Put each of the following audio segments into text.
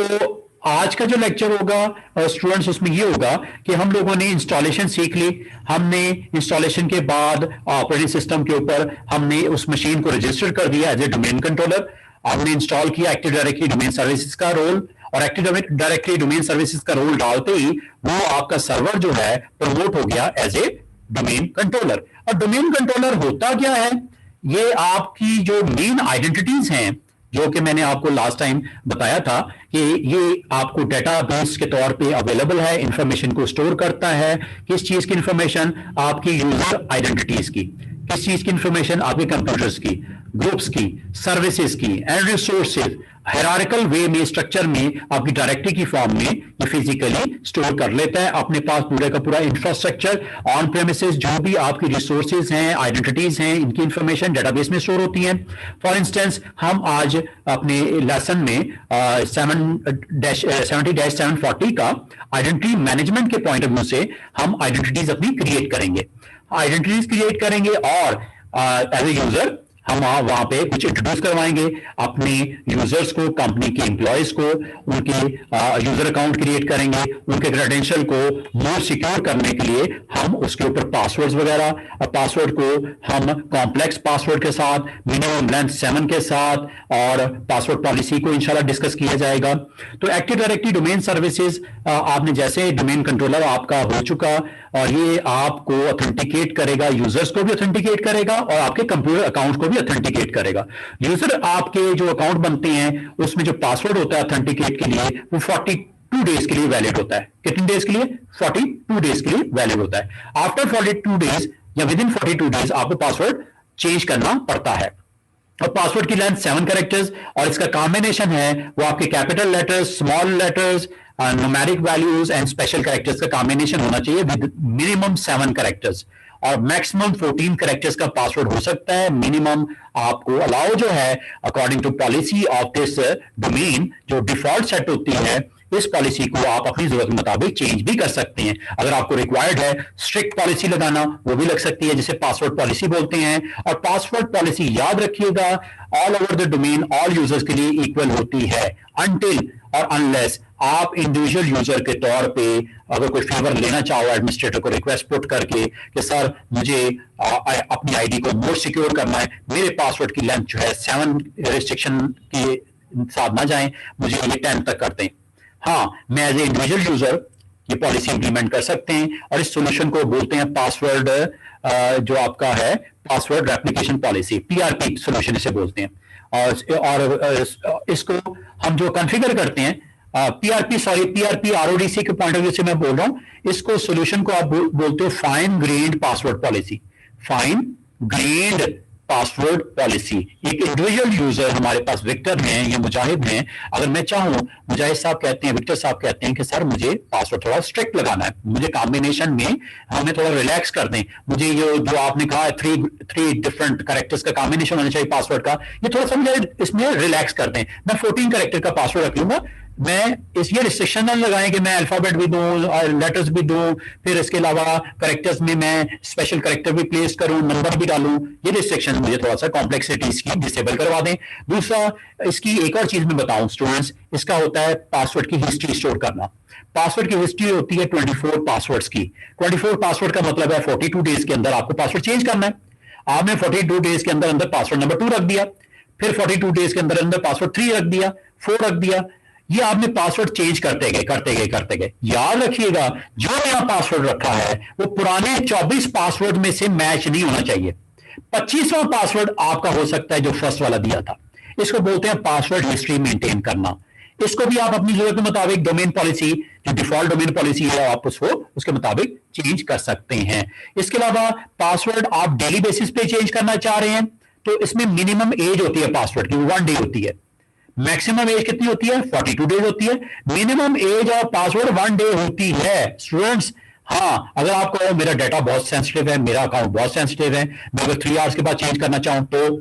तो आज का जो लेक्चर होगा स्टूडेंट्स उसमें ये होगा कि हम लोगों ने इंस्टॉलेशन सीख ली। हमने इंस्टॉलेशन के बाद ऑपरेटिंग सिस्टम के ऊपर हमने उस मशीन को रजिस्टर कर दिया एज ए डोमेन कंट्रोलर। हमने इंस्टॉल किया एक्टिव डायरेक्टरी डोमेन सर्विसेज का रोल, और एक्टिव डायरेक्टरी डोमेन सर्विसेज का रोल डालते ही वो आपका सर्वर जो है प्रमोट हो गया एज ए डोमेन कंट्रोलर। और डोमेन कंट्रोलर होता क्या है? ये आपकी जो मेन आइडेंटिटीज हैं, जो कि मैंने आपको लास्ट टाइम बताया था कि ये आपको डेटाबेस के तौर पे अवेलेबल है, इंफॉर्मेशन को स्टोर करता है। किस चीज की इंफॉर्मेशन? आपकी यूजर आइडेंटिटीज की। किस चीज की इंफॉर्मेशन? आपके कंप्यूटर्स की, ग्रुप्स की, सर्विसेज की एंड रिसोर्सेज। हायरार्किकल वे में, स्ट्रक्चर में, आपकी डायरेक्टरी की फॉर्म में ये फिजिकली स्टोर कर लेता है अपने पास पूरे का पूरा इंफ्रास्ट्रक्चर। ऑन प्रेमिसेस जो भी आपकी रिसोर्सेज हैं, आइडेंटिटीज हैं, इनकी इंफॉर्मेशन डेटाबेस में स्टोर होती है। फॉर इंस्टेंस हम आज अपने लेसन में 70-740 का आइडेंटिटी मैनेजमेंट के पॉइंट ऑफ व्यू से हम आइडेंटिटीज अपनी क्रिएट करेंगे। आइडेंटिटीज क्रिएट करेंगे और एज ए यूजर हम वहां पे कुछ इंट्रोड्यूस करवाएंगे अपने यूजर्स को, कंपनी के एम्प्लॉयज को। उनके यूजर अकाउंट क्रिएट करेंगे, उनके क्रेडेंशियल को मोर सिक्योर करने के लिए हम उसके ऊपर पासवर्ड्स वगैरह, पासवर्ड को हम कॉम्प्लेक्स पासवर्ड के साथ, मिनिमम लेंथ 7 के साथ, और पासवर्ड पॉलिसी को इंशाल्लाह डिस्कस किया जाएगा। तो एक्टिव डायरेक्टरी डोमेन सर्विसेज आपने जैसे डोमेन कंट्रोलर आपका हो चुका, और ये आपको ऑथेंटिकेट करेगा, यूजर्स को भी ऑथेंटिकेट करेगा और आपके कंप्यूटर अकाउंट को भी ऑथेंटिकेट करेगा। यूजर आपके जो अकाउंट बनते हैं उसमें जो पासवर्ड होता है ऑथेंटिकेट के लिए वो 42 डेज के लिए वैलिड होता है। कितने डेज के लिए? 42 डेज के लिए वैलिड होता है। आफ्टर 42 डेज या विद इन 42 डेज आपको पासवर्ड चेंज करना पड़ता है। और पासवर्ड की लेंथ 7 कैरेक्टर्स, और इसका कॉम्बिनेशन है वो आपके capital letters, small letters, numeric values and special characters का कॉम्बिनेशन होना चाहिए विद मिनिमम 7 कैरेक्टर्स, और मैक्सिमम 14 कैरेक्टर्स का पासवर्ड हो सकता है। मिनिमम आपको अलाउ जो है according to policy of this domain, जो डिफॉल्ट सेट होती है, इस पॉलिसी को आप अपनी जरूरत के मुताबिक चेंज भी कर सकते हैं। अगर आपको रिक्वायर्ड है स्ट्रिक्ट पॉलिसी लगाना, वो भी लग सकती है, जिसे पासवर्ड पॉलिसी बोलते हैं। और पासवर्ड पॉलिसी याद रखिएगा all over the domain all users के लिए इक्वल होती है, अनटिल और अनलेस आप इंडिविजुअल यूजर के तौर पे अगर कोई फेवर लेना चाहो एडमिनिस्ट्रेटर को रिक्वेस्ट पुट करके कि सर मुझे अपनी आईडी को मोर सिक्योर करना है, मेरे पासवर्ड की लेंथ जो है 7 रिस्ट्रिक्शन के साथ ना जाए, मुझे ये 10 तक कर दें। हाँ, मैं एज ए इंडिविजुअल यूजर ये पॉलिसी इंप्लीमेंट कर सकते हैं, और इस सॉल्यूशन को बोलते हैं पासवर्ड, जो आपका है password replication policy, PRP solution इसे बोलते हैं। और इसको हम जो कॉन्फ़िगर करते हैं पीआरपी आरओडीसी के पॉइंट ऑफ व्यू से मैं बोल रहा हूं, इसको सॉल्यूशन को आप बोलते हो fine grand password policy. Fine grand password policy. एक इंडिविजुअल यूजर हमारे पास विक्टर हैं या मुजाहिद हैं, अगर मैं चाहूं, मुजाहिद साहब कहते हैं, विक्टर साहब कहते हैं कि सर मुझे पासवर्ड थोड़ा स्ट्रिक्ट लगाना है, मुझे कॉम्बिनेशन में हमें थोड़ा रिलैक्स कर दें, मुझे ये जो आपने कहा है 3 डिफरेंट कैरेक्टर्स का कॉम्बिनेशन होना चाहिए पासवर्ड का, ये थोड़ा सा मुझे इसमें रिलैक्स कर दें, मैं 14 कैरेक्टर का पासवर्ड रख लूंगा। मैं ये रिस्ट्रिक्शन ना लगाएं कि मैं अल्फाबेट भी दूं और लेटर्स भी दूं, फिर इसके अलावा कैरेक्टर्स में मैं स्पेशल कैरेक्टर भी प्लेस करूं, नंबर भी डालूं, ये रिस्ट्रिक्शन मुझे थोड़ा सा कॉम्प्लेक्सिटीज की डिसेबल करवा दें। दूसरा, इसकी एक और चीज मैं बताऊं स्टूडेंट्स, इसका होता है पासवर्ड की हिस्ट्री स्टोर करना। पासवर्ड की हिस्ट्री होती है 24 पासवर्ड्स की। 24 पासवर्ड का मतलब है 42 डेज के अंदर आपको पासवर्ड चेंज करना है। आपने 42 डेज के अंदर पासवर्ड नंबर 2 रख दिया, फिर 42 डेज के अंदर पासवर्ड 3 रख दिया, 4 रख दिया, ये आपने पासवर्ड चेंज करते गए। याद रखिएगा जो नया पासवर्ड रखा है वो पुराने 24 पासवर्ड में से मैच नहीं होना चाहिए। 25वां पासवर्ड आपका हो सकता है जो फर्स्ट वाला दिया था। इसको बोलते हैं पासवर्ड हिस्ट्री मेंटेन करना। इसको भी आप अपनी जरूरत के मुताबिक डोमेन पॉलिसी, जो डिफॉल्ट डोमेन पॉलिसी है, आप उसके मुताबिक चेंज कर सकते हैं। इसके अलावा पासवर्ड आप डेली बेसिस पे चेंज करना चाह रहे हैं तो इसमें मिनिमम एज होती है पासवर्ड की, 1 डे होती है। मैक्सिमम एज कितनी होती है? 42 डेज होती है। Minimum age of password 1 day होती है स्टूडेंट्स। हाँ, अगर आपको मेरा डाटा बहुत सेंसिटिव है, मेरा अकाउंट बहुत सेंसिटिव है, मैं अगर 3 आवर्स के बाद चेंज करना चाहूं तो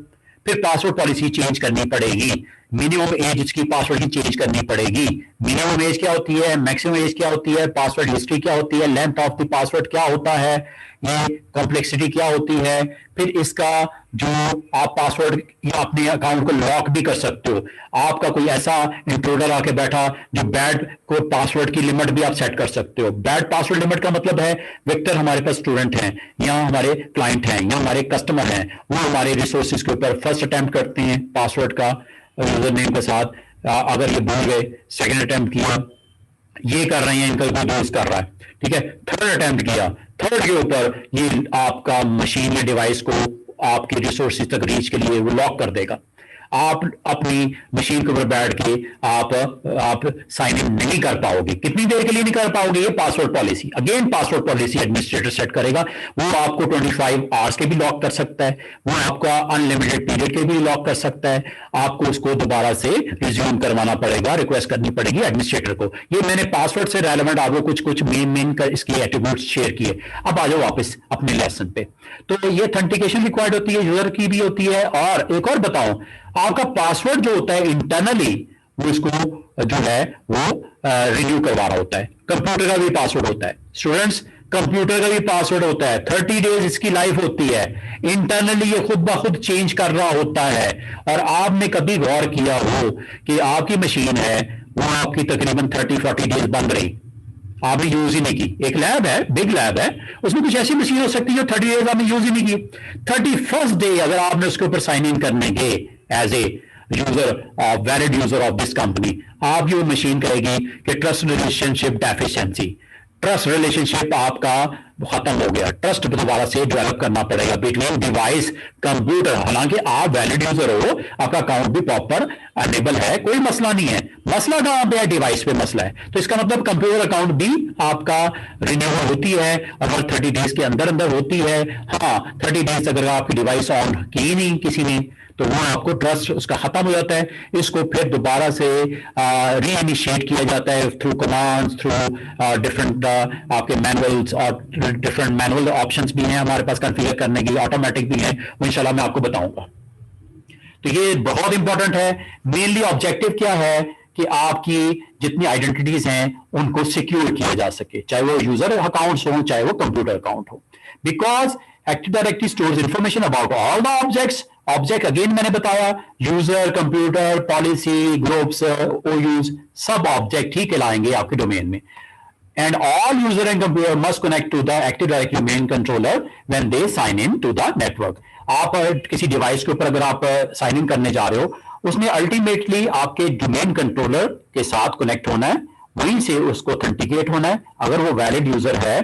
फिर पासवर्ड पॉलिसी चेंज करनी पड़ेगी। मिनिमम एज इसकी पासवर्ड की चेंज करनी पड़ेगी। मिनिमम एज क्या होती है, मैक्सिमम एज क्या होती है, पासवर्ड हिस्ट्री क्या होती है, लेंथ ऑफ द पासवर्ड क्या होता है, ये कॉम्प्लेक्सिटी क्या होती है, फिर इसका जो आप पासवर्ड या अपने अकाउंट को लॉक भी कर सकते हो। आपका कोई ऐसा इंट्रूडर आके बैठा जो बैड को पासवर्ड की लिमिट भी आप सेट कर सकते हो। बैड पासवर्ड लिमिट का मतलब है विक्टर हमारे पास स्टूडेंट हैं या हमारे क्लाइंट हैं या हमारे कस्टमर हैं, वो हमारे रिसोर्सेज के ऊपर फर्स्ट अटेम्प्ट करते हैं पासवर्ड का यूजर नेम के साथ, अगर ये भूल गए, सेकंड अटेम्प्ट किया, ये कर रहे हैं, इनका कोई दोस्त कर रहा है, ठीक है, थर्ड अटेम्प्ट किया, थर्ड के ऊपर ये आपका मशीन या डिवाइस को आपके रिसोर्सेज तक रीच के लिए वो लॉक कर देगा। आप अपनी मशीन के ऊपर बैठ के आप साइन इन नहीं कर पाओगे। कितनी देर के लिए नहीं कर पाओगे, ये password policy, again password policy administrator set करेगा। वो आपको 25 आवर्स के भी लॉक कर सकता है, वो आपका अनलिमिटेड पीरियड के भी लॉक कर सकता है। आपको उसको दोबारा से रिज्यूम करवाना पड़ेगा, रिक्वेस्ट करनी पड़ेगी एडमिनिस्ट्रेटर को। ये मैंने पासवर्ड से रेलेवेंट आपको कुछ मेन इसकी एट्रीब्यूट्स शेयर किए। अब आ जाओ वापस अपने लेसन पे। तो ये ऑथेंटिकेशन रिक्वायर्ड होती है, यूजर की भी होती है, और एक और बताऊं, आपका पासवर्ड जो होता है इंटरनली वो इसको जो है वो रिन्यू करवा रहा होता है। कंप्यूटर का भी पासवर्ड होता है स्टूडेंट्स, कंप्यूटर का भी पासवर्ड होता है, 30 डेज इसकी लाइफ होती है। इंटरनली ये खुद ब खुद चेंज कर रहा होता है। और आपने कभी गौर किया हो कि आपकी मशीन है वो आपकी तकरीबन 30-40 डेज बन रही, आपने यूज ही नहीं की। एक लैब है, बिग लैब है, उसमें कुछ ऐसी मशीन हो सकती है जो 30 डेज आपने यूज ही नहीं की। 31st डे अगर आपने उसके ऊपर साइन इन करने गए as a user, valid user of this company, आप ये मशीन कहेगी कि trust relationship deficiency, trust relationship आपका खत्म हो गया, ट्रस्ट दोबारा से डेवलप करना पड़ेगा बिटवीन डिवाइस कंप्यूटर। हालांकि आप वैलिड यूजर हो, आपका अकाउंट भी प्रॉपर अनेबल है, कोई मसला नहीं है, मसला कहां पे है, डिवाइस पे मसला है। तो इसका मतलब कंप्यूटर अकाउंट भी आपका रिन्यूअल होती है अगर 30 डेज के अंदर अंदर होती है। हाँ, 30 डेज अगर आपकी डिवाइस ऑन की नहीं किसी ने, तो वो आपको ट्रस्ट उसका खत्म हो जाता है। इसको फिर दोबारा से री इनिशिएट किया जाता है थ्रू कमांड्स, थ्रू डिफरेंट आपके मैनुअल्स, और डिफरेंट मैनुअल ऑप्शंस भी हैं हमारे पास कॉन्फ़िगर करने के लिए, ऑटोमेटिक भी हैं, वो इंशाल्लाह मैं आपको बताऊंगा। तो ये बहुत इंपॉर्टेंट है। मेनली ऑब्जेक्टिव क्या है कि आपकी जितनी आइडेंटिटीज हैं उनको सिक्योर किया जा सके, चाहे वो यूजर अकाउंट्स हो चाहे वो कंप्यूटर अकाउंट हो, because active directory stores information about all the objects. Object again मैंने बताया, यूजर, कंप्यूटर, पॉलिसी, ग्रुप्स, ओयूज, सब ऑब्जेक्ट ही कहलाएंगे आपके डोमेन में। And all user and computer must connect to the Active Directory main controller when they sign in to the network. आप किसी device के ऊपर अगर आप साइन इन करने जा रहे हो, उसमें अल्टीमेटली आपके डोमेन कंट्रोलर के साथ कनेक्ट होना है, वहीं से उसको ऑथेंटिकेट होना है। अगर वो वैलिड यूजर है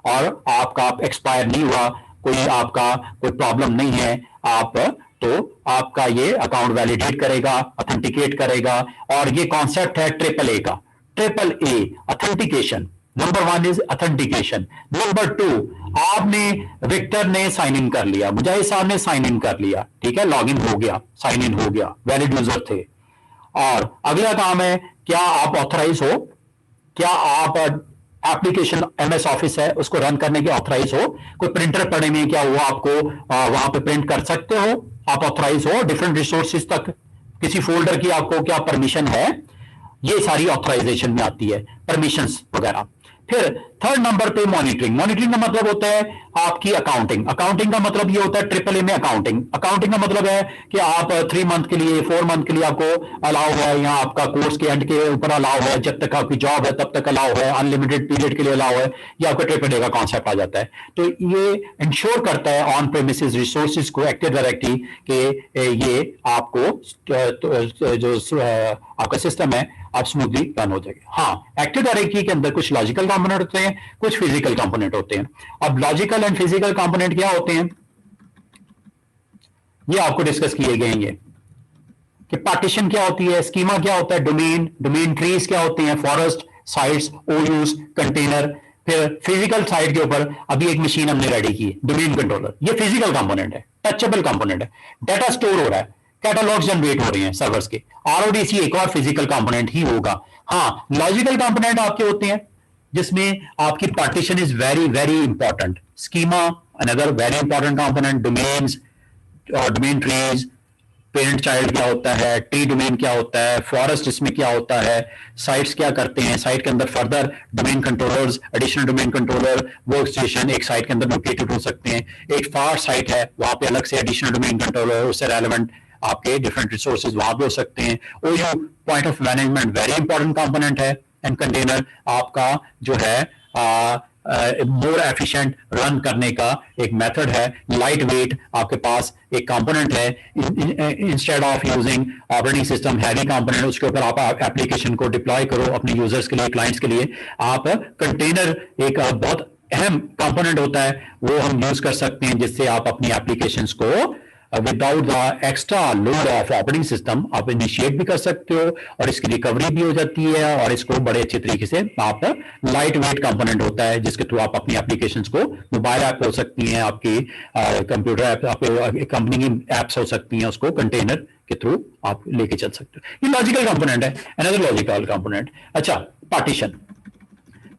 और आपका एक्सपायर नहीं हुआ, कोई आपका कोई प्रॉब्लम नहीं है, आप तो आपका ये अकाउंट वैलिडेट करेगा, ऑथेंटिकेट करेगा। और ये कॉन्सेप्ट है AAA का, AAA authentication. Number 1 is authentication. Number 2, आपने विक्टर ने साइन इन कर लिया, मुजाहिद साहब ने साइन इन कर लिया, ठीक है, लॉग इन हो गया, साइन इन हो गया, वैलिड यूजर थे। और अगला काम है, क्या आप ऑथराइज हो, क्या आप एप्लीकेशन MS ऑफिस है उसको रन करने के ऑथराइज हो, कोई प्रिंटर पड़े में क्या वो आपको वहां पे प्रिंट कर सकते हो, आप ऑथराइज हो, डिफरेंट रिसोर्सेज तक किसी फोल्डर की आपको क्या परमिशन है, ये सारी ऑथराइजेशन में आती है, परमिशंस वगैरह। फिर थर्ड नंबर पे मॉनिटरिंग। मॉनिटरिंग का मतलब होता है आपकी अकाउंटिंग। अकाउंटिंग का मतलब ये होता है AAA में अकाउंटिंग। अकाउंटिंग का मतलब है कि आप 3 मंथ के लिए, 4 मंथ के लिए आपको अलाउ है, या आपका कोर्स के एंड के ऊपर अलाउ है, जब तक आपकी जॉब है तब तक अलाउ है, अनलिमिटेड पीरियड के लिए अलाउ है, ये आपका AAA का कॉन्सेप्ट आ जाता है। तो ये इंश्योर करता है ऑन प्रेमिसेस रिसोर्सेज को एक्टिव डायरेक्टरी के ये आपको जो आपका सिस्टम है आप स्मूथली रन हो जाएगा। हाँ, एक्टिव डायरेक्टरी के अंदर कुछ लॉजिकल कंपोनेंट होते हैं, कुछ फिजिकल कंपोनेंट होते हैं। अब लॉजिकल एंड फिजिकल कंपोनेंट क्या होते हैं, ये आपको डिस्कस किए गए हैं कि पार्टीशन क्या होती है, स्कीमा क्या होता है, डोमेन ट्रीज क्या होते हैं, फॉरेस्ट, साइट्स, ओयूज, कंटेनर। फिर फिजिकल साइड के ऊपर अभी एक मशीन हमने रेडी की, डोमेन कंट्रोलर, ये फिजिकल कंपोनेंट है, टचेबल कंपोनेंट है, डाटा स्टोर हो रहा है, कैटलॉग्स जनरेट हो रहे हैं सर्वर्स के। RODC एक और फिजिकल कंपोनेंट ही होगा। हाँ, लॉजिकल कंपोनेंट आपके होते हैं जिसमें आपकी partition is very very important, schema another very important component, domains और डोमेन ट्रीज, पेरेंट चाइल्ड क्या होता है, ट्री डोमेन क्या होता है, फॉरेस्ट इसमें क्या होता है, साइट्स क्या करते हैं, साइट के अंदर further domain controllers, additional domain controller, work station एक साइट के अंदर लोकेटेड हो सकते हैं। एक फार साइट है, वहां पे अलग से एडिशनल डोमेन कंट्रोलर, उससे रेलेवेंट आपके डिफरेंट रिसोर्सेज वहां पे हो सकते हैं। OU point of management very important component है, एंड कंटेनर आपका जो है मोर एफिशिएंट रन करने का एक मेथड है। लाइट वेट आपके पास एक कंपोनेंट है, instead of using operating system heavy component, उसके ऊपर आप एप्लीकेशन को डिप्लॉय करो अपने यूजर्स के लिए, क्लाइंट्स के लिए। आप कंटेनर एक बहुत अहम कंपोनेंट होता है, वो हम यूज कर सकते हैं, जिससे आप अपनी एप्लीकेशंस को without the extra load of operating system आप इनिशिएट भी कर सकते हो, और इसकी रिकवरी भी हो जाती है, और इसको बड़े अच्छे तरीके से आप लाइट वेट कंपोनेंट होता है, जिसके थ्रू आप अपनी एप्लीकेशंस को, मोबाइल ऐप हो सकती हैं आपकी, कंप्यूटर ऐप, आपके कंपनी की एप्स हो सकती हैं, उसको कंटेनर के थ्रू आप लेके चल सकते हो। ये लॉजिकल कंपोनेंट है, अनदर लॉजिकल कंपोनेंट। अच्छा, पार्टीशन।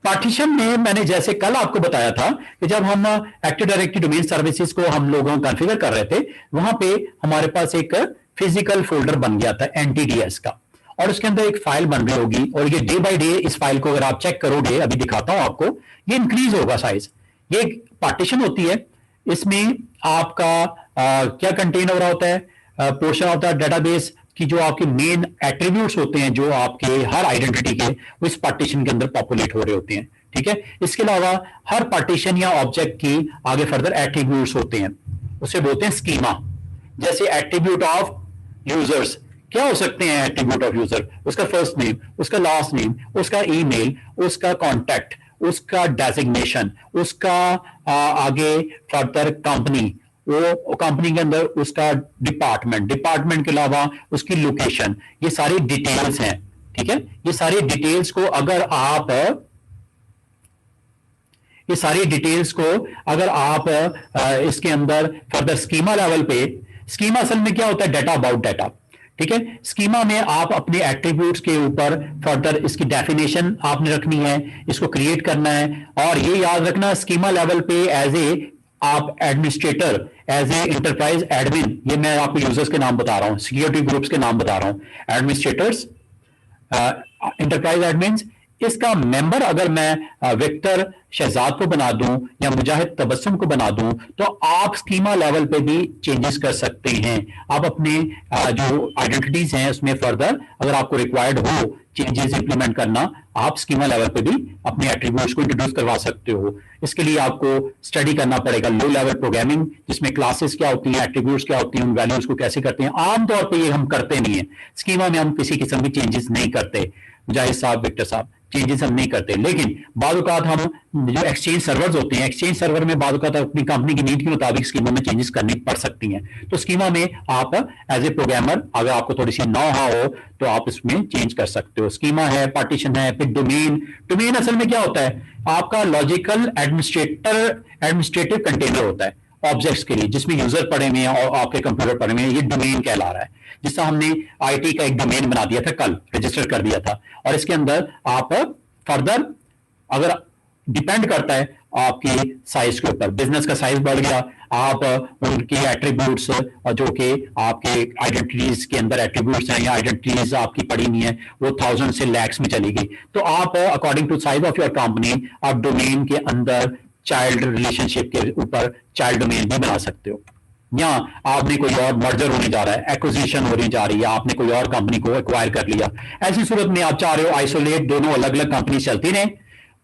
पार्टीशन में मैंने जैसे कल आपको बताया था कि जब हम एक्टिव डायरेक्टरी डोमेन सर्विसेज को हम लोगों कॉन्फ़िगर कर रहे थे, वहां पे हमारे पास एक फिजिकल फोल्डर बन गया था एनटीडीएस का, और उसके अंदर एक फाइल बन रही होगी, और ये डे बाय डे इस फाइल को अगर आप चेक करोगे, अभी दिखाता हूं आपको, ये इंक्रीज होगा साइज। ये एक पार्टीशन होती है, इसमें आपका क्या कंटेन हो रहा होता है, पोर्शन ऑफ द डेटाबेस कि जो आपके मेन एट्रीब्यूट्स होते हैं, जो आपके हर आइडेंटिटी के, वो इस पार्टीशन के अंदर पॉपुलेट हो रहे होते हैं। ठीक है, इसके अलावा हर पार्टीशन या ऑब्जेक्ट की आगे फर्दर एट्रीब्यूट्स होते हैं, उसे बोलते हैं स्कीमा। जैसे एट्रीब्यूट ऑफ यूजर्स क्या हो सकते हैं? एट्रीब्यूट ऑफ यूजर, उसका फर्स्ट नेम, उसका लास्ट नेम, उसका ईमेल, उसका कॉन्टैक्ट, उसका डेजिग्नेशन, उसका आगे फर्दर कंपनी, वो कंपनी के अंदर उसका डिपार्टमेंट, डिपार्टमेंट के अलावा उसकी लोकेशन, ये सारी डिटेल्स हैं। ठीक है, ये सारी डिटेल्स को अगर आप इसके अंदर फर्दर स्कीमा लेवल पे, स्कीमा असल में क्या होता है? Data about data. ठीक है, स्कीमा में आप अपने एट्रीब्यूट्स के ऊपर फर्दर इसकी डेफिनेशन आपने रखनी है, इसको क्रिएट करना है, और ये याद रखना स्कीमा लेवल पे एज ए आप administrator, as a enterprise admin, ये मैं आपको यूजर्स के नाम बता रहा हूं, सिक्योरिटी ग्रुप्स के नाम बता रहा हूं, एडमिनिस्ट्रेटर्स, इंटरप्राइज एडमिन, इसका मेंबर अगर मैं विक्टर शहजाद को बना दूं या मुजाहिद तबस्सुम को बना दूं, तो आप स्कीमा लेवल पे भी चेंजेस कर सकते हैं। आप अपने जो आइडेंटिटीज हैं उसमें फर्दर अगर आपको रिक्वायर्ड हो चेंजेस इंप्लीमेंट करना, आप स्कीमा लेवल पे भी अपने एट्रीब्यूट्स को इंट्रोड्यूस करवा सकते हो। इसके लिए आपको स्टडी करना पड़ेगा लो लेवल प्रोग्रामिंग, जिसमें क्लासेस क्या होती हैं, एट्रीब्यूट्स क्या होती हैं, उन वैल्यूज को कैसे करते हैं। आमतौर पर ये हम करते नहीं है, स्कीमा में हम किसी किस्म की चेंजेस नहीं करते, मुजाहिद साहब, विक्टर साहब, चेंजेस हम नहीं करते। लेकिन बाद औक़ात हम जो एक्सचेंज सर्वर्स होते हैं, एक्सचेंज सर्वर में बाद औक़ात अपनी कंपनी की नीड के मुताबिक स्कीमा में चेंजेस करनी पड़ सकती हैं। तो स्कीमा में आप एज ए प्रोग्रामर अगर आपको थोड़ी सी नॉ हो तो आप इसमें चेंज कर सकते हो। स्कीमा है, पार्टीशन है, फिर डोमेन। डोमेन असल में क्या होता है? आपका लॉजिकल एडमिनिस्ट्रेटिव कंटेनर होता है ऑब्जेक्ट्स के लिए, जिसमें यूजर पड़े हुए हैं और आपके कंप्यूटर पड़े हुए हैं, ये डोमेन कहला रहा है। जिससे हमने आईटी का एक डोमेन बना दिया था, कल रजिस्टर कर दिया था, और इसके अंदर आप फर्दर अगर डिपेंड करता है आपकी साइज के ऊपर, बिजनेस का साइज बढ़ गया, आप उनके एट्रीब्यूट्स जो कि आपके आइडेंटिटीज के अंदर एट्रीब्यूट्स हैं या आइडेंटिटीज आपकी पड़ी नहीं है, वो 1000 से लैक्स में चली गई, तो आप according to size of your company आप डोमेन के अंदर चाइल्ड रिलेशनशिप के ऊपर चाइल्ड डोमेन भी बना सकते हो। या आपने कोई और मर्जर होने जा रहा है, एक्विजिशन होने जा रही है, आपने कोई और कंपनी को एक्वायर कर लिया, ऐसी सूरत में आप चाह रहे हो आइसोलेट दोनों अलग अलग कंपनी चलती रहे,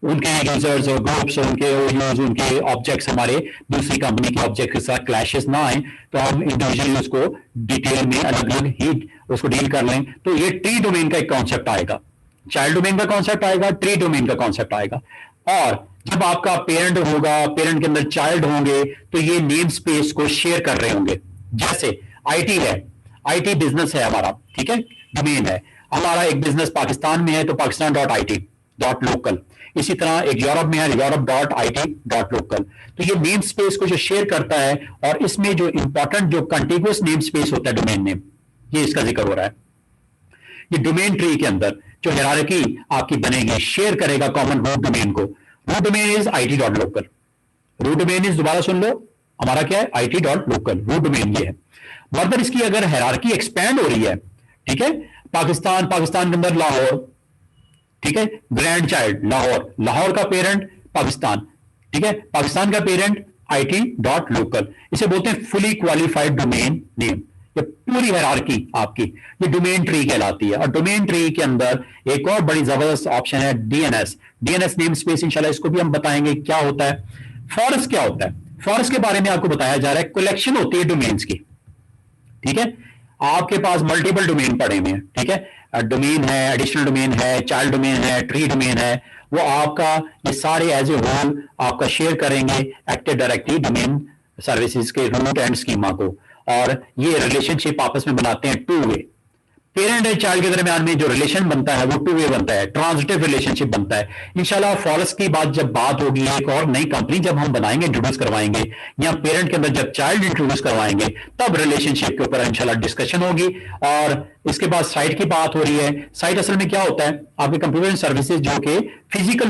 उनके यूजर्स और ग्रुप्स, उनके यूज, उनके ऑब्जेक्ट्स हमारे दूसरी कंपनी के ऑब्जेक्ट के साथ क्लैशेस ना आए, तो हम इंडिविजुअली उसको डिटेल में अलग अलग ही उसको डील कर लें। तो ये ट्री डोमेन का एक कॉन्सेप्ट आएगा, चाइल्ड डोमेन का कॉन्सेप्ट आएगा, ट्री डोमेन का कॉन्सेप्ट आएगा। और जब आपका पेरेंट होगा, पेरेंट के अंदर चाइल्ड होंगे, तो ये नेम स्पेस को शेयर कर रहे होंगे। जैसे आईटी है, आईटी बिजनेस है हमारा, ठीक है, डोमेन है हमारा, एक बिजनेस पाकिस्तान में है तो pakistan.it.local, इसी तरह एक यूरोप में है europe.it.local। तो ये नेम स्पेस को जो शेयर करता है, और इसमें जो इंपॉर्टेंट जो कंटिग्यूअस नेम स्पेस होता है डोमेन नेम, ये इसका जिक्र हो रहा है। ये डोमेन ट्री के अंदर जो हायरार्की आपकी बनेगी, शेयर करेगा कॉमन रूट डोमेन को। Root domain is it.local, root domain is, दोबारा सुन लो, हमारा क्या है? it.local, रूट डोमेन ये है। फर्दर इसकी अगर हायरार्की एक्सपैंड हो रही है, ठीक है, पाकिस्तान, पाकिस्तान के अंदर लाहौर, ठीक है, ग्रैंड चाइल्ड लाहौर, लाहौर का पेरेंट पाकिस्तान, ठीक है, पाकिस्तान का पेरेंट IT.local, इसे बोलते हैं फुली क्वालिफाइड डोमेन नेम। ये पूरी हायरार्की आपकी ये डोमेन ट्री कहलाती है। और डोमेन ट्री के अंदर एक और बड़ी जबरदस्त ऑप्शन है DNS, DNS नेम स्पेस, इंशाल्लाह इसको भी हम बताएंगे क्या होता है। फॉरेस्ट क्या होता है, फॉरेस्ट के बारे में आपको बताया जा रहा है, कलेक्शन होती है डोमेन्स की, ठीक है, आपके पास मल्टीपल डोमेन पड़े हुए हैं, ठीक है, डोमेन है, एडिशनल डोमेन है, चाइल्ड डोमेन है, ट्री डोमेन है, वो आपका ये सारे एज ए होल आपका शेयर करेंगे एक्टिव डायरेक्टरी डोमेन सर्विसेज के रूट एंड स्कीमा को। और ये रिलेशनशिप आपस में बनाते हैं two way, parent and child के दरमियान में जो रिलेशन बनता है वो टू वे बनता है, ट्रांजिटिव रिलेशनशिप बनता है। इंशाल्लाह फॉरेस्ट की जब बात होगी, एक और नई कंपनी जब हम बनाएंगे, इंट्रोड्यूस करवाएंगे, या पेरेंट के अंदर जब चाइल्ड इंट्रोड्यूस करवाएंगे, तब रिलेशनशिप के ऊपर इंशाल्लाह डिस्कशन होगी। और इसके बाद साइट की बात हो रही है। साइट असल में क्या होता है, आपके कंप्यूटर सर्विसेज जो कि फिजिकल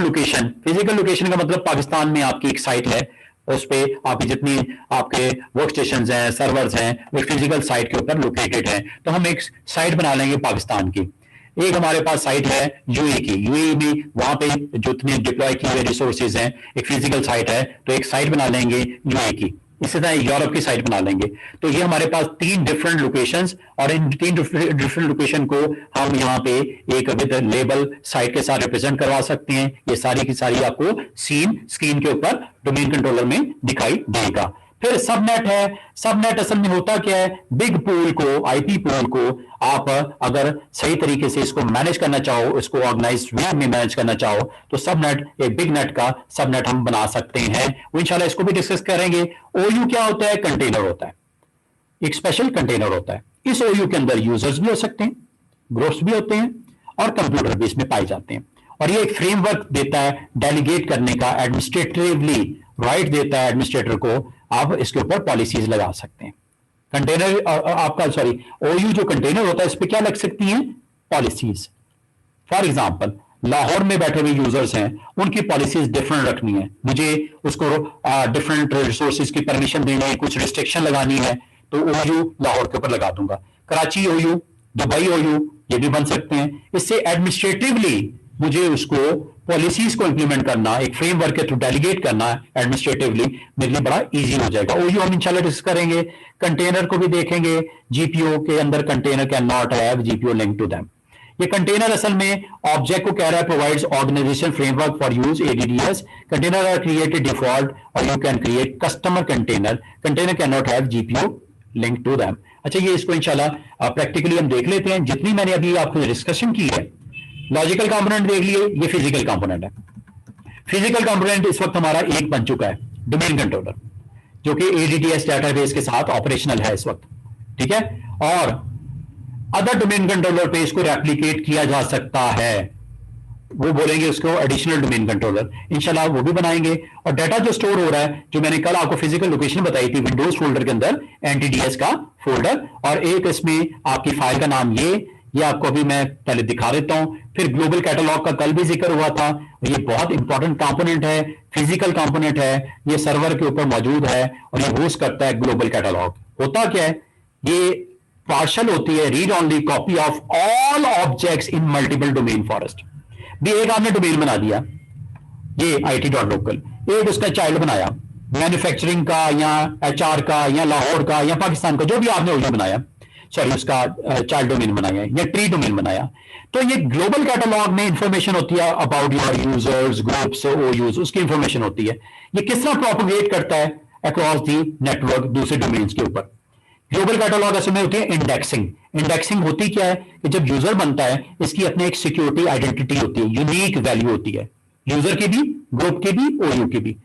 लोकेशन का मतलब पाकिस्तान में आपकी एक साइट है, उस पे आपकी जितनी आपके वर्क स्टेशन हैं, सर्वर्स हैं, वो फिजिकल साइट के ऊपर लोकेटेड है। तो हम एक साइट बना लेंगे पाकिस्तान की। एक हमारे पास साइट है यूएई की, यूएई में वहां पे जितने डिप्लॉय किए हुए रिसोर्सेज हैं, एक फिजिकल साइट है, तो एक साइट बना लेंगे यूएई की। इसी तरह यूरोप की साइट बना लेंगे। तो ये हमारे पास 3 डिफरेंट लोकेशंस, और इन 3 डिफरेंट लोकेशन को हम यहाँ पे एक विद लेबल साइट के साथ रिप्रेजेंट करवा सकते हैं। ये सारी की सारी आपको स्क्रीन के ऊपर डोमेन कंट्रोलर में दिखाई देगा। फिर सबनेट है। सबनेट असल में होता क्या है, बिग पूल को, आईपी पूल को आप अगर सही तरीके से इसको मैनेज करना चाहो, इसको ऑर्गेनाइज वे में मैनेज करना चाहो, तो सबनेट, एक बिग नेट का सबनेट हम बना सकते हैं। वो इंशाल्लाह इसको भी डिस्कस करेंगे। ओयू क्या होता है, कंटेनर होता है, एक स्पेशल कंटेनर होता है। इस ओयू के अंदर यूजर्स भी हो सकते हैं, ग्रुप्स भी होते हैं, और कंप्यूटर भी इसमें पाए जाते हैं। और ये एक फ्रेमवर्क देता है डेलीगेट करने का, एडमिनिस्ट्रेटिवली राइट देता है एडमिनिस्ट्रेटर को, आप इसके ऊपर पॉलिसीज लगा सकते हैं। कंटेनर आपका ओयू जो कंटेनर होता है, इस पे क्या लग सकती हैं, पॉलिसीज। फॉर एग्जांपल लाहौर में बैठे हुए यूजर्स हैं, उनकी पॉलिसीज डिफरेंट रखनी है, मुझे उसको डिफरेंट रिसोर्सेज की परमिशन देनी है, कुछ रिस्ट्रिक्शन लगानी है, तो ओयू लाहौर के ऊपर लगा दूंगा। कराची ओयू, दुबई ओयू, ये भी बन सकते हैं। इससे एडमिनिस्ट्रेटिवली मुझे उसको पॉलिसीज को इंप्लीमेंट करना, एक फ्रेमवर्क के थ्रू डेलीगेट करना एडमिनिस्ट्रेटिवली मेरे लिए बड़ा इजी हो जाएगा। ओयू हम इंशाल्लाह डिस्कस करेंगे। कंटेनर को भी देखेंगे। जीपीओ के अंदर container can not have GPO link to them. ये कंटेनर असल में ऑब्जेक्ट को कह रहा है, provides organisation framework for use, ADDS। Container are created default और you can create customer container. Container can not have GPO link to them. अच्छा, ये इसको इंशाल्लाह प्रैक्टिकली हम देख लेते हैं। जितनी मैंने अभी आपको डिस्कशन की है, लॉजिकल कंपोनेंट देख लिए, ये फिजिकल कंपोनेंट है। फिजिकल कंपोनेंट इस वक्त हमारा एक बन चुका है, डोमेन कंट्रोलर, जो कि ADDS डेटाबेस के साथ ऑपरेशनल है इस वक्त, ठीक है। और अदर डोमेन कंट्रोलर पे इसको रेप्लिकेट किया जा सकता है, वो बोलेंगे उसको एडिशनल डोमेन कंट्रोलर, इंशाल्लाह वो भी बनाएंगे। और डाटा जो स्टोर हो रहा है, जो मैंने कल आपको फिजिकल लोकेशन बताई थी, विंडोज फोल्डर के अंदर NTDS का फोल्डर, और एक इसमें आपकी फाइल का नाम ये आपको अभी मैं पहले दिखा देता हूं। फिर ग्लोबल कैटलॉग का कल भी जिक्र हुआ था, ये बहुत इंपॉर्टेंट कंपोनेंट है, फिजिकल कंपोनेंट है, ये सर्वर के ऊपर मौजूद है और ये होस्ट करता है ग्लोबल कैटलॉग। होता क्या है, ये पार्शल होती है read only copy of all objects in multiple domain forest. भी एक आपने डोमेन बना दिया, ये IT.local, एक उसका चाइल्ड बनाया, मैन्युफैक्चरिंग का या HR का या लाहौर का या पाकिस्तान का, जो भी आपने ओयू बनाया, सॉरी उसका चाइल्ड डोमेन बनाया या ट्री डोमेन बनाया, तो ये ग्लोबल कैटलॉग में इंफॉर्मेशन होती है अबाउट योर यूजर्स, ग्रुप्स, ओयूज, उसकी इंफॉर्मेशन होती है। ये किस तरह प्रोपोगेट करता है अक्रॉस दी नेटवर्क दूसरे डोमेन्स के ऊपर। ग्लोबल कैटलॉग असल में होती है इंडेक्सिंग। इंडेक्सिंग होती क्या है कि जब यूजर बनता है, इसकी अपनी एक सिक्योरिटी आइडेंटिटी होती है, यूनिक वैल्यू होती है, यूजर की भी, ग्रुप की भी, ओयू की भी।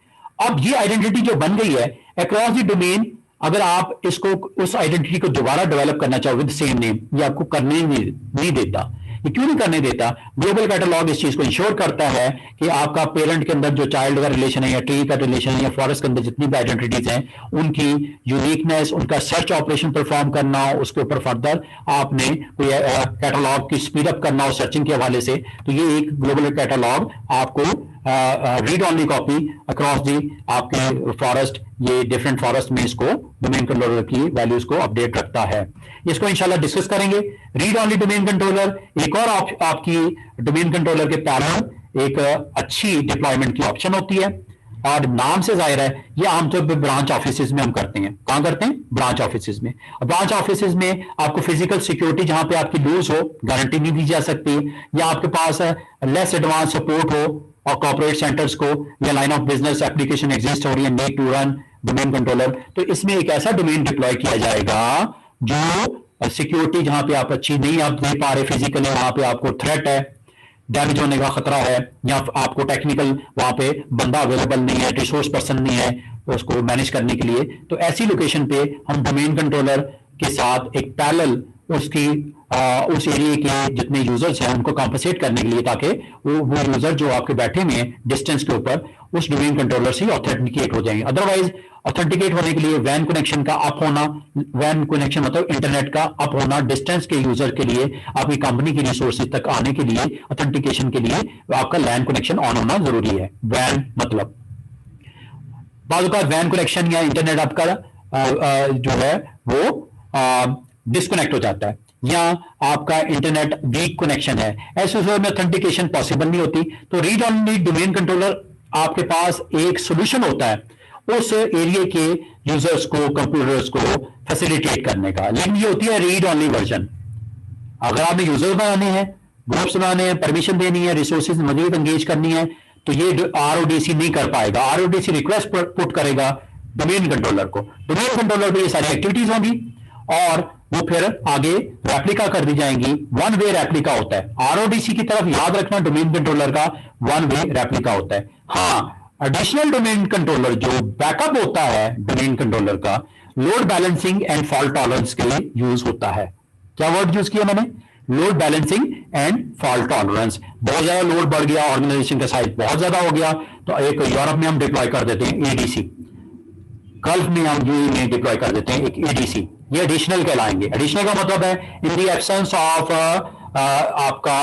अब ये आइडेंटिटी जो बन गई है अक्रॉस दी डोमेन, अगर आप इसको उस आइडेंटिटी को दोबारा डेवलप करना चाहो विद सेम नेम, ये आपको करने नहीं देता। ये क्यों नहीं करने देता? ग्लोबल कैटलॉग इस चीज को इंश्योर करता है कि आपका पेरेंट के अंदर जो चाइल्ड का रिलेशन है या ट्री का रिलेशन है या फॉरेस्ट के अंदर जितनी भी आइडेंटिटीज हैं, उनकी यूनिकनेस, उनका सर्च ऑपरेशन परफॉर्म करना हो, उसके ऊपर फर्दर आपने कोई कैटलॉग की स्पीड अप करना हो सर्चिंग के हवाले से, तो ये एक ग्लोबल कैटलॉग आपको read only copy across the आपके फॉरेस्ट, ये डिफरेंट फॉरेस्ट में इसको डोमेन कंट्रोलर की वैल्यूज को अपडेट रखता है। इसको इंशाल्लाह डिस्कस करेंगे। रीड ओनली डोमेन कंट्रोलर एक और आपकी डोमेन कंट्रोलर के पैरेलल एक अच्छी डिप्लॉयमेंट की ऑप्शन होती है, और नाम से जाहिर है ये आमतौर पर ब्रांच ऑफिसेज में हम करते हैं। कहां करते हैं? ब्रांच ऑफिसेज में। ब्रांच ऑफिसेज में आपको फिजिकल सिक्योरिटी जहां पे आपकी लूज हो, गारंटी नहीं दी जा सकती, या आपके पास लेस एडवांस सपोर्ट हो, और कॉर्पोरेट सेंटर्स को या line of business application exist हो रही है, need to run domain controller, तो इसमें एक ऐसा डोमेन डिप्लॉय किया जाएगा जो सिक्योरिटी जहां पे आप अच्छी नहीं आप दे पा रहे फिजिकली, वहां पे आपको थ्रेट है, डैमेज होने का खतरा है, या आपको टेक्निकल वहां पे बंदा अवेलेबल नहीं है, रिसोर्स पर्सन नहीं है उसको मैनेज करने के लिए, तो ऐसी लोकेशन पे हम डोमेन कंट्रोलर के साथ एक पैरेलल उसकी उस एरिया के जितने यूजर्स हैं उनको कॉम्पनसेट करने के लिए, ताकि वो यूजर जो आपके बैठे हुए हैं डिस्टेंस के ऊपर उस डोमेन कंट्रोलर से ऑथेंटिकेट हो जाएंगे। अदरवाइज ऑथेंटिकेट होने के लिए वैन कनेक्शन का अप होना, वैन कनेक्शन मतलब इंटरनेट का अप होना, डिस्टेंस के यूजर के लिए आपकी कंपनी की रिसोर्सेज तक आने के लिए ऑथेंटिकेशन के लिए आपका लैन कनेक्शन ऑन होना जरूरी है। वैन मतलब बाजू का वैन कनेक्शन या इंटरनेट आपका जो है वो डिस्कनेक्ट हो जाता है, या आपका इंटरनेट वीक कनेक्शन है, ऐसे में ऑथेंटिकेशन पॉसिबल नहीं होती। तो रीड ओनली डोमेन कंट्रोलर आपके पास एक सोल्यूशन होता है उस एरिया के यूजर्स को, कंप्यूटर्स को फैसिलिटेट करने का, लेकिन ये होती है रीड ओनली वर्जन। अगर आपने यूजर्स बनाने हैं, ग्रुप्स बनाने हैं, परमिशन देनी है, रिसोर्सेज मजीद एंगेज करनी है, तो ये आरओडीसी नहीं कर पाएगा। आरओडीसी रिक्वेस्ट पुट करेगा डोमेन कंट्रोलर को, डोमेन कंट्रोलर पे ये सारी एक्टिविटीज होंगी और वो फिर आगे रेप्लिका कर दी जाएंगी। वन वे रेप्लिका होता है आरओडीसी की तरफ, याद रखना डोमेन कंट्रोलर का वन वे रेप्लिका होता है। हाँ, एडिशनल डोमेन कंट्रोलर जो बैकअप होता है डोमेन कंट्रोलर का, load balancing and fault tolerance के लिए यूज होता है। क्या वर्ड यूज किया मैंने? Load balancing and fault tolerance. बहुत ज्यादा लोड बढ़ गया, ऑर्गेनाइजेशन का साइज बहुत ज्यादा हो गया, तो एक यूरोप में हम डिप्लॉय कर देते हैं एडीसी, गल्फ में हम यूएई में डिप्लॉय कर देते हैं एक एडीसी। ये एडिशनल कहलाएंगे। एडिशनल का मतलब है इन द एब्सेंस ऑफ आपका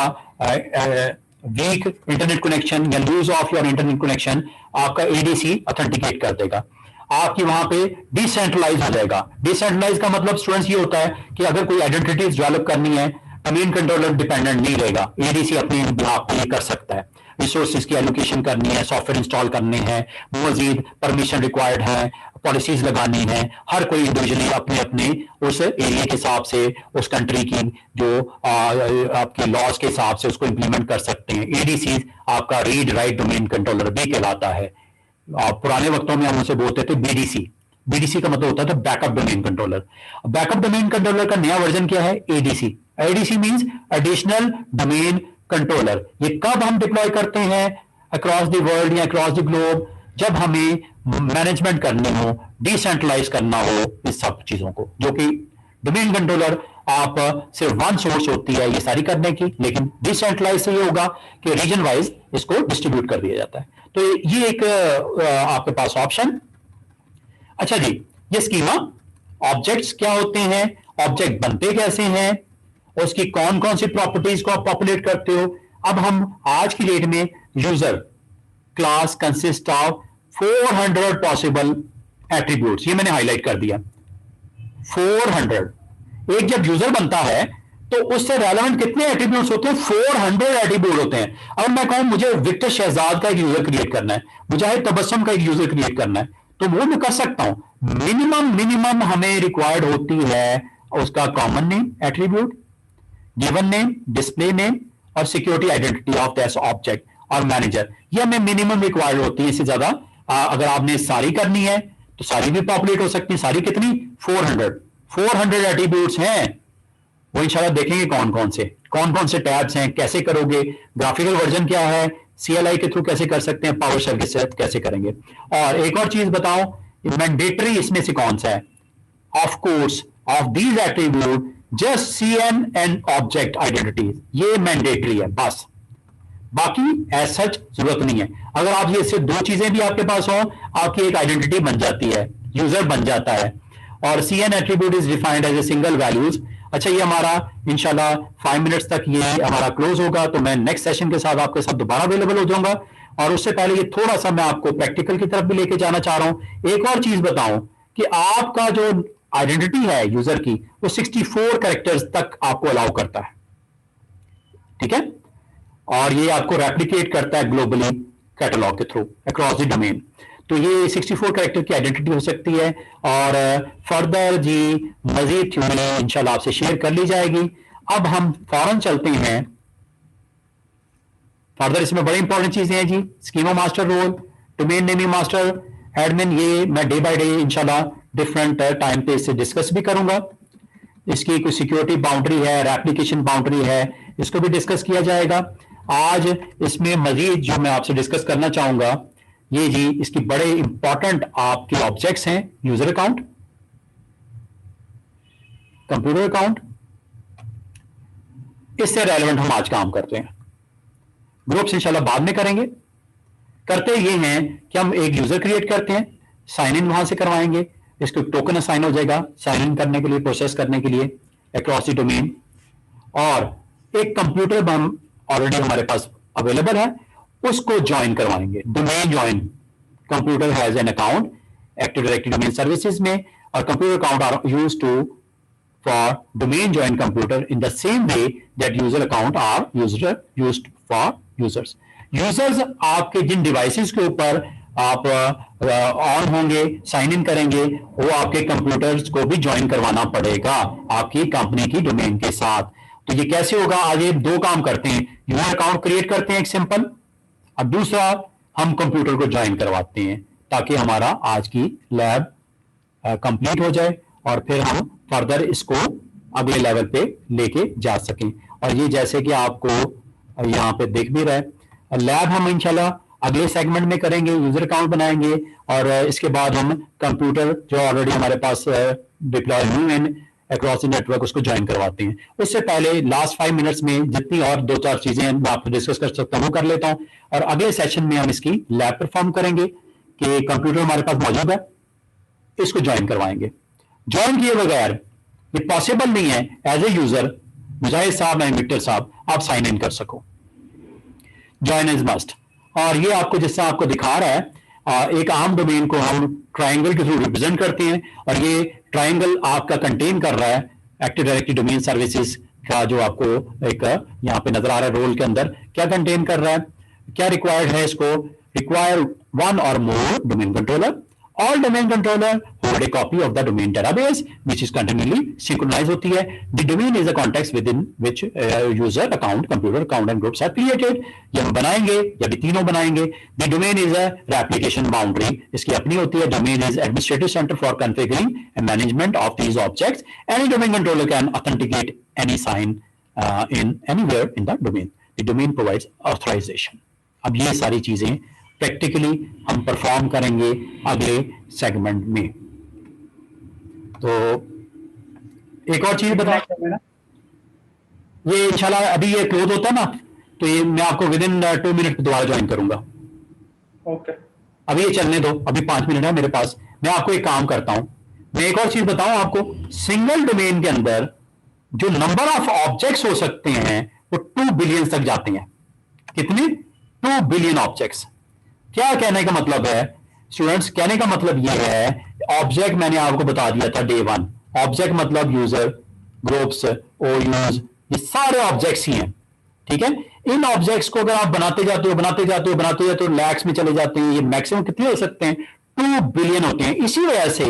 वीक इंटरनेट कनेक्शन या lose of your internet connection, आपका एडीसी ऑथेंटिकेट कर देगा, आपकी वहां पे डिसेंट्रलाइज हो जाएगा। डिसेंट्रलाइज का मतलब स्टूडेंट्स ये होता है कि अगर कोई आइडेंटिटीज डेवलप करनी है, डोमेन कंट्रोलर डिपेंडेंट नहीं रहेगा, एडीसी अपने बिहाफ पे कर सकता है। रिसोर्सेज की एलोकेशन करनी है, सॉफ्टवेयर इंस्टॉल करने हैं, मजीद परमिशन रिक्वायर्ड है, पॉलिसीज लगानी है, हर कोई इंडिविजुअली अपने अपने उस एरिया के हिसाब से, उस कंट्री की जो आपके लॉज के हिसाब से उसको इंप्लीमेंट कर सकते हैं। एडीसी आपका रीड राइट डोमेन कंट्रोलर भी कहलाता है। पुराने वक्तों में हम उसे बोलते थे बीडीसी। बीडीसी का मतलब होता था backup domain controller. Backup domain controller का नया वर्जन क्या है? ADC. ADC means additional domain controller. ये कब हम डिप्लॉय करते हैं अक्रॉस द वर्ल्ड या अक्रॉस द ग्लोब? जब हमें मैनेजमेंट करनी हो, डिसेंट्रलाइज करना हो इस सब चीजों को, जो कि डोमेन कंट्रोलर आप सिर्फ वन सोर्स होती है ये सारी करने की, लेकिन डिसेंट्रलाइज से ये होगा कि रीजन वाइज इसको डिस्ट्रीब्यूट कर दिया जाता है। तो ये एक आपके पास ऑप्शन। अच्छा जी, ये स्कीमा ऑब्जेक्ट्स क्या होते हैं, ऑब्जेक्ट बनते कैसे हैं, उसकी कौन कौन सी प्रॉपर्टीज को आप पॉपुलेट करते हो। अब हम आज की डेट में user class consist of 400 possible attributes, ये मैंने हाईलाइट कर दिया। 400 एक जब यूजर बनता है तो उससे रेलेवेंट कितने एट्रीब्यूट्स होते हैं? 400 एट्रीब्यूट होते हैं। अब मैं कहूं मुझे विक्टर शहजाद का एक यूजर क्रिएट करना है, मुजाहिद तबस्सुम का एक यूजर क्रिएट करना है, तो वो मैं कर सकता हूं। मिनिमम हमें रिक्वायर्ड होती है उसका common name attribute, given name, display name और security identity of that object और मैनेजर। ये हमें मिनिमम रिक्वायर्ड होती है। इससे ज्यादा अगर आपने सारी करनी है तो सारी भी पॉपुलेट हो सकती है। सारी कितनी? 400 एट्रीब्यूट्स हैं। वो इंशाल्लाह देखेंगे कौन कौन से टैब्स हैं, कैसे करोगे, ग्राफिकल वर्जन क्या है, CLI के थ्रू कैसे कर सकते हैं, पावर शेल के साथ कैसे करेंगे। और एक और चीज बताओ, मैंडेटरी इसमें से कौन सा है? Of course of these attribute just CN and object identities, ये मैंडेटरी है बस, बाकी एज सच जरूरत नहीं है। अगर आप ये सिर्फ दो चीजें भी आपके पास हो, आपकी एक आइडेंटिटी बन जाती है, यूजर बन जाता है। और CN attribute is defined as a single values. अच्छा, ये हमारा इंशाल्लाह 5 मिनट्स तक ये हमारा क्लोज होगा, तो मैं नेक्स्ट सेशन के साथ आपके साथ दोबारा अवेलेबल हो जाऊंगा। और उससे पहले ये थोड़ा सा मैं आपको प्रैक्टिकल की तरफ भी लेके जाना चाह रहा हूं। एक और चीज बताऊं कि आपका जो आइडेंटिटी है यूजर की, वो 64 कैरेक्टर्स तक आपको अलाउ करता है, ठीक है, और ये आपको रेप्लिकेट करता है ग्लोबली कैटलॉग के थ्रू अक्रॉस द डोमेन। तो ये 64 कैरेक्टर की आइडेंटिटी हो सकती है, और फर्दर जी मजीद थ्योरी इंशाल्लाह आपसे शेयर कर ली जाएगी। अब हम फौरन चलते हैं फर्दर। इसमें बड़ी इंपॉर्टेंट चीजें हैं जी, schema master role, domain naming master, admin, ये मैं डे बाय डे इंशाल्लाह डिफरेंट टाइम पे इससे डिस्कस भी करूंगा। इसकी कोई सिक्योरिटी बाउंड्री है, एप्लीकेशन बाउंड्री है, इसको भी डिस्कस किया जाएगा। आज इसमें मजीद जो मैं आपसे डिस्कस करना चाहूंगा, ये जी इसकी बड़े इंपॉर्टेंट आपके ऑब्जेक्ट्स हैं, यूजर अकाउंट, कंप्यूटर अकाउंट, इससे रेलेवेंट हम आज काम करते हैं। ग्रुप्स इंशाल्लाह बाद में करेंगे। करते ये हैं कि हम एक यूजर क्रिएट करते हैं, साइन इन वहां से करवाएंगे, इसको टोकन असाइन हो जाएगा साइन इन करने के लिए, प्रोसेस करने के लिए अक्रॉस द डोमेन, और एक कंप्यूटर हम ऑलरेडी हमारे पास अवेलेबल है, उसको ज्वाइन करवाएंगे। Domain join, computer has an account active directory domain services में, और computer account are used to for domain join computer in the same way that user account are used for users. Users आपके जिन devices के ऊपर आप on होंगे, sign in करेंगे, वो आपके कंप्यूटर्स को भी ज्वाइन करवाना पड़ेगा आपकी कंपनी की डोमेन के साथ। तो ये कैसे होगा? आगे दो काम करते हैं, यूजर अकाउंट क्रिएट करते हैं एक सिंपल, और दूसरा हम कंप्यूटर को ज्वाइन करवाते हैं, ताकि हमारा आज की लैब कंप्लीट हो जाए और फिर हम फर्दर इसको अगले लेवल पे लेके जा सकें। और ये जैसे कि आपको यहाँ पे दिख भी रहा है, लैब हम इंशाल्लाह अगले सेगमेंट में करेंगे, यूजर अकाउंट बनाएंगे, और इसके बाद हम कंप्यूटर जो ऑलरेडी हमारे पास डिप्लॉय हुए हैं अक्रॉस द नेटवर्क, उसको ज्वाइन करवाते हैं। उससे पहले लास्ट 5 मिनट्स में जितनी और 2-4 चीजें मैं आपको डिस्कस कर सकता हूँ कर लेता हूँ, और अगले सेशन में हम इसकी लैब परफॉर्म करेंगे कि कंप्यूटर हमारे पास मौजूद है, इसको ज्वाइन करवाएंगे। ज्वाइन किए बगैर ये पॉसिबल नहीं है एज ए यूजर मुजाहिद साहब एंड विक्टर साहब आप साइन इन कर सको। Join is must. और ये आपको जिससे आपको दिखा रहा है, एक आम डोमेन को हम ट्राइंगल के थ्रू रिप्रेजेंट करते हैं, और ये ट्राइंगल आपका कंटेन कर रहा है एक्टिव डायरेक्टरी डोमेन सर्विसेज का, जो आपको एक यहाँ पे नजर आ रहा है रोल के अंदर क्या कंटेन कर रहा है, क्या रिक्वायर्ड है। इसको require 1 or more domain controller. All domain controller hold a copy of the domain database which is continually synchronized होती है। The domain is a context within which user account, computer account and groups are created. ये हम बनाएंगे या भी तीनों बनाएंगे। The domain is a replication boundary, इसकी अपनी होती है। Domain is administrative center for configuring and management of these objects. Any domain controller can authenticate any sign in anywhere in the domain. The domain provides authorization. अब ये सारी चीजें practically हम perform करेंगे अगले सेगमेंट में। तो एक और चीज बताएं, ये इंशाल्लाह अभी ये क्लोज होता है ना, तो ये मैं आपको विद इन 2 मिनट दोबारा ज्वाइन करूंगा। ओके, अभी ये चलने दो, अभी 5 मिनट है मेरे पास। मैं आपको एक काम करता हूं, मैं एक और चीज बताऊं आपको। सिंगल डोमेन के अंदर जो नंबर ऑफ ऑब्जेक्ट्स हो सकते हैं वो 2 बिलियन तक जाते हैं। कितने? 2 बिलियन ऑब्जेक्ट्स। क्या कहने का मतलब है स्टूडेंट्स? कहने का मतलब यह है, ऑब्जेक्ट मैंने आपको बता दिया था डे 1, ऑब्जेक्ट मतलब यूजर, ग्रुप्स, ओयूज, ये सारे ऑब्जेक्ट्स ही हैं, ठीक है। इन ऑब्जेक्ट्स को अगर आप बनाते जाते हो लैक्स में चले जाते हैं, ये मैक्सिमम कितने हो सकते हैं? 2 बिलियन होते हैं। इसी वजह से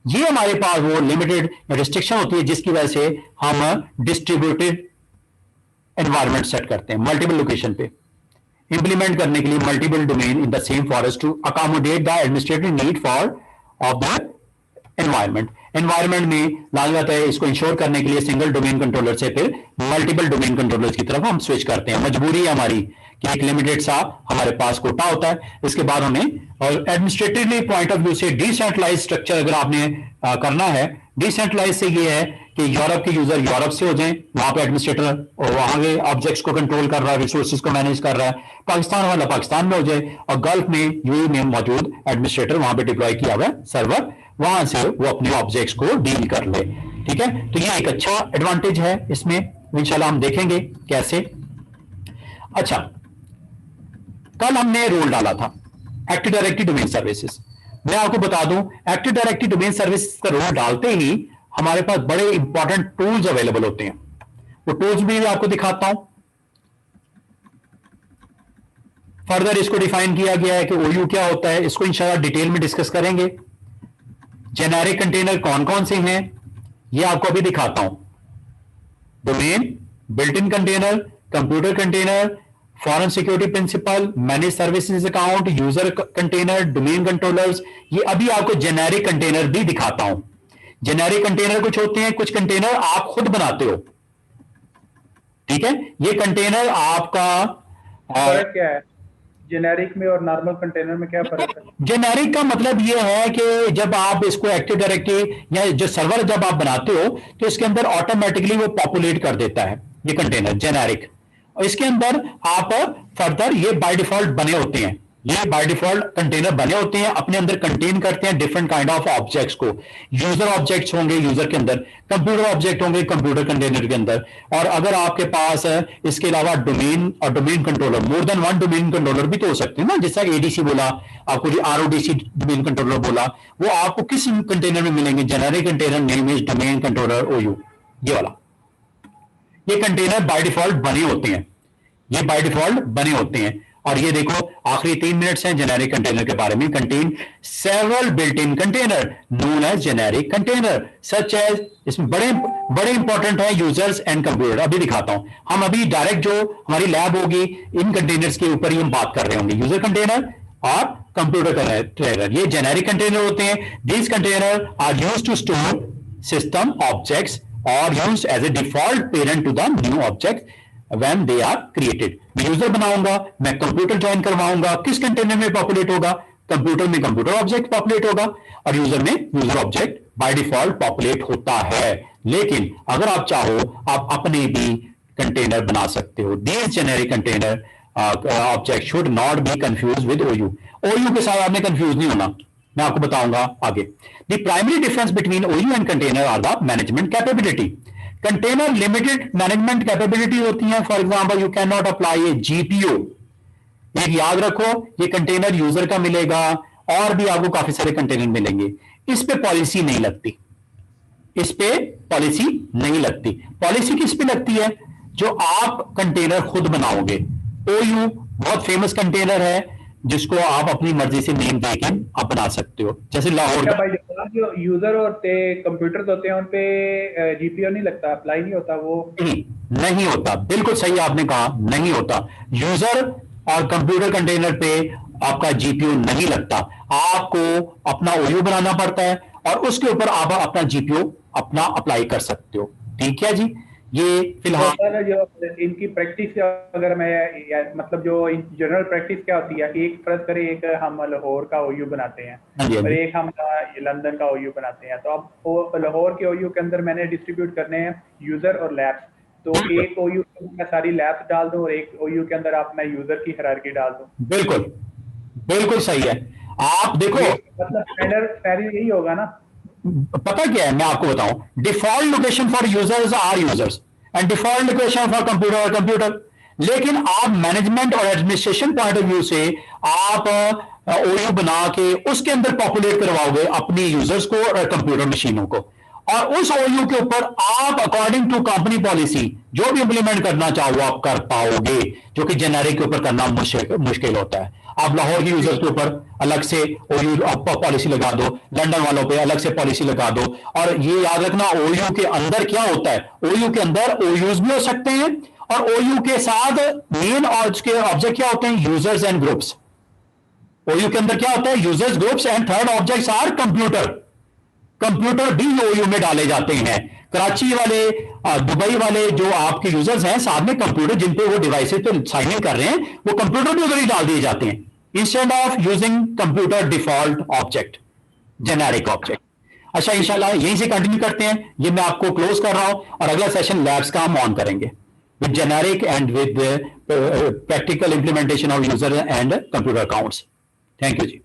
ये हमारे पास वो लिमिटेड रिस्ट्रिक्शन होती है, जिसकी वजह से हम डिस्ट्रीब्यूटेड एनवायरमेंट सेट करते हैं मल्टीपल लोकेशन पे, इंप्लीमेंट करने के लिए multiple domain in the same forest to accommodate the administrative need for of the environment. Environment में लाजमत है इसको इंश्योर करने के लिए सिंगल डोमेन कंट्रोलर से फिर मल्टीपल डोमेन कंट्रोलर्स की तरफ हम स्विच करते हैं। मजबूरी है हमारी कि एक लिमिटेड सा हमारे पास कोटा होता है। इसके बाद हमें और एडमिनिस्ट्रेटिवली पॉइंट ऑफ व्यू से डिसेंट्रलाइज स्ट्रक्चर अगर आपने करना है, डिसेंट्रलाइज से ये है कि यूरोप के यूजर यूरोप से हो जाएं, वहां पे एडमिनिस्ट्रेटर और वहां के ऑब्जेक्ट्स को कंट्रोल कर रहा है, रिसोर्सेज को मैनेज कर रहा है, पाकिस्तान वाला पाकिस्तान में हो जाए, और गल्फ में यूएई में मौजूद एडमिनिस्ट्रेटर वहां पे डिप्लॉय किया हुआ है सर्वर, वहां से वो अपने ऑब्जेक्ट्स को डील कर ले, ठीक है। तो ये एक अच्छा एडवांटेज है इसमें, इंशाल्लाह हम देखेंगे कैसे। अच्छा, कल हमने रोल डाला था एक्टिव डायरेक्टरी डोमेन सर्विसेज। मैं आपको बता दूं, एक्टिव डायरेक्टरी डोमेन सर्विसेज का रोल डालते ही हमारे पास बड़े इंपॉर्टेंट टूल्स अवेलेबल होते हैं। वो टूल्स भी आपको दिखाता हूं। फर्दर इसको डिफाइन किया गया है कि ओयू क्या होता है, इसको इंशाल्लाह डिटेल में डिस्कस करेंगे। जेनेरिक कंटेनर कौन कौन से हैं ये आपको अभी दिखाता हूं। Domain, built in container, computer container, foreign security principal, manage services account, user container, domain controllers. ये अभी आपको जेनेरिक कंटेनर भी दिखाता हूं। जेनेरिक कंटेनर कुछ होते हैं, कुछ कंटेनर आप खुद बनाते हो, ठीक है। ये कंटेनर आपका फर्क क्या है जेनेरिक में और नॉर्मल कंटेनर में, क्या फर्क है? जेनेरिक का मतलब ये है कि जब आप इसको एक्टिव डायरेक्टरी या जो सर्वर जब आप बनाते हो तो इसके अंदर ऑटोमेटिकली वो पॉपुलेट कर देता है ये कंटेनर जेनेरिक। और इसके अंदर आप फर्दर ये बाय डिफॉल्ट बने होते हैं, ये बाय डिफॉल्ट कंटेनर बने होते हैं, अपने अंदर कंटेन करते हैं डिफरेंट काइंड ऑफ ऑब्जेक्ट्स को। यूजर ऑब्जेक्ट्स होंगे यूजर के अंदर, कंप्यूटर ऑब्जेक्ट होंगे कंप्यूटर कंटेनर के अंदर। और अगर आपके पास इसके अलावा डोमेन और domain controller, more than one domain controller भी तो हो सकते हैं ना, जैसा एडीसी बोला आपको, आरओडीसी डोमेन कंट्रोलर बोला, वो आपको किस कंटेनर में मिलेंगे? Generic container name is domain controller OU, ये वाला। ये कंटेनर बाय डिफॉल्ट बने होते हैं, ये बाय डिफॉल्ट बने होते हैं। और ये देखो आखिरी 3 मिनट्स हैं जेनेरिक कंटेनर के बारे में। Contain several built in container known as generic container such as, इसमें बड़े बड़े इंपॉर्टेंट है यूजर्स एंड कंप्यूटर। अभी दिखाता हूं, हम अभी डायरेक्ट जो हमारी लैब होगी इन कंटेनर्स के ऊपर ही हम बात कर रहे होंगे, यूजर कंटेनर और कंप्यूटर कंटेनर। ये जेनेरिक कंटेनर होते हैं। These container are used to store system objects और used as a default parent to the new object when they are created। मैं यूजर बनाऊंगा, मैं कंप्यूटर ज्वाइन करवाऊंगा, किस कंटेनर में पॉपुलेट होगा? कंप्यूटर में कंप्यूटर ऑब्जेक्ट पॉपुलेट होगा और यूजर में user object by default populate होता है। लेकिन अगर आप चाहो आप अपने भी कंटेनर बना सकते हो। These generic container object should not be confuse with OU. OU के साथ आपने कंफ्यूज नहीं होना, मैं आपको बताऊंगा आगे। The primary difference between OU and container are the management capability. Container limited management capability होती है। For example you can not apply a GPO. एक याद रखो, ये कंटेनर यूजर का मिलेगा और भी आपको काफी सारे कंटेनर मिलेंगे। इस पे पॉलिसी नहीं लगती, इस पे पॉलिसी नहीं लगती। पॉलिसी किस पे लगती है? जो आप कंटेनर खुद बनाओगे। ओयू बहुत फेमस कंटेनर है जिसको आप अपनी मर्जी से नेम देके आप बना सकते हो। जैसे लाहौर का जो यूजर होते कंप्यूटर होते हैं उन पे जीपीओ नहीं लगता, अप्लाई नहीं होता। वो नहीं होता, बिल्कुल सही आपने कहा, नहीं होता। यूजर और कंप्यूटर कंटेनर पे आपका जीपीओ नहीं लगता। आपको अपना ओयू बनाना पड़ता है और उसके ऊपर आप अपना जीपीओ अपना अप्लाई कर सकते हो। ठीक है जी। ये फिलहाल जो इनकी प्रैक्टिस अगर मैं मतलब जो जनरल प्रैक्टिस क्या होती है कि एक फर्ज करें एक हम लाहौर का ओयू बनाते हैं और एक हम लंदन का ओयू बनाते हैं। तो अब लाहौर के ओयू के अंदर मैंने डिस्ट्रीब्यूट करने हैं यूजर और लैब्स। तो एक ओयू मैं सारी लैब्स डाल दूं और एक ओयू के अंदर आप मैं यूजर की हायरार्की डाल दूं। बिल्कुल बिल्कुल सही है। आप देखो मतलब स्टैंडर्ड यही होगा ना। पता क्या है, मैं आपको बताऊं, default location for users are users and default location for computer computer. लेकिन आप मैनेजमेंट और एडमिनिस्ट्रेशन पॉइंट ऑफ व्यू से आप ओयू बना के उसके अंदर पॉपुलेट करवाओगे अपनी यूजर्स को और कंप्यूटर मशीनों को, और उस ओयू के ऊपर आप अकॉर्डिंग टू कंपनी पॉलिसी जो भी इंप्लीमेंट करना चाहो आप कर पाओगे, जो कि जेनेरिक के ऊपर करना मुश्किल होता है। आप लाहौर के यूजर्स के ऊपर अलग से ओयू पॉलिसी लगा दो, लंदन वालों पे अलग से पॉलिसी लगा दो। और ये याद रखना ओयू के अंदर क्या होता है, ओयू के अंदर ओयूज भी हो सकते हैं और ओयू के साथ मेन और उसके ऑब्जेक्ट क्या होते हैं? Users and groups. ओयू के अंदर क्या होता है? Users, groups and third objects are computer. Computer भी ओयू में डाले जाते हैं। कराची वाले दुबई वाले जो आपके यूजर्स हैं साथ में कंप्यूटर जिन पे वो डिवाइसेस पे साइन इन कर रहे हैं वो कंप्यूटर भी उधर ही डाल दिए जाते हैं instead of using computer default object, generic object. अच्छा, इंशाल्लाह यहीं से कंटिन्यू करते हैं। ये मैं आपको क्लोज कर रहा हूं और अगला सेशन लैब्स का हम ऑन करेंगे with generic and with practical implementation of user and computer accounts. Thank you ji.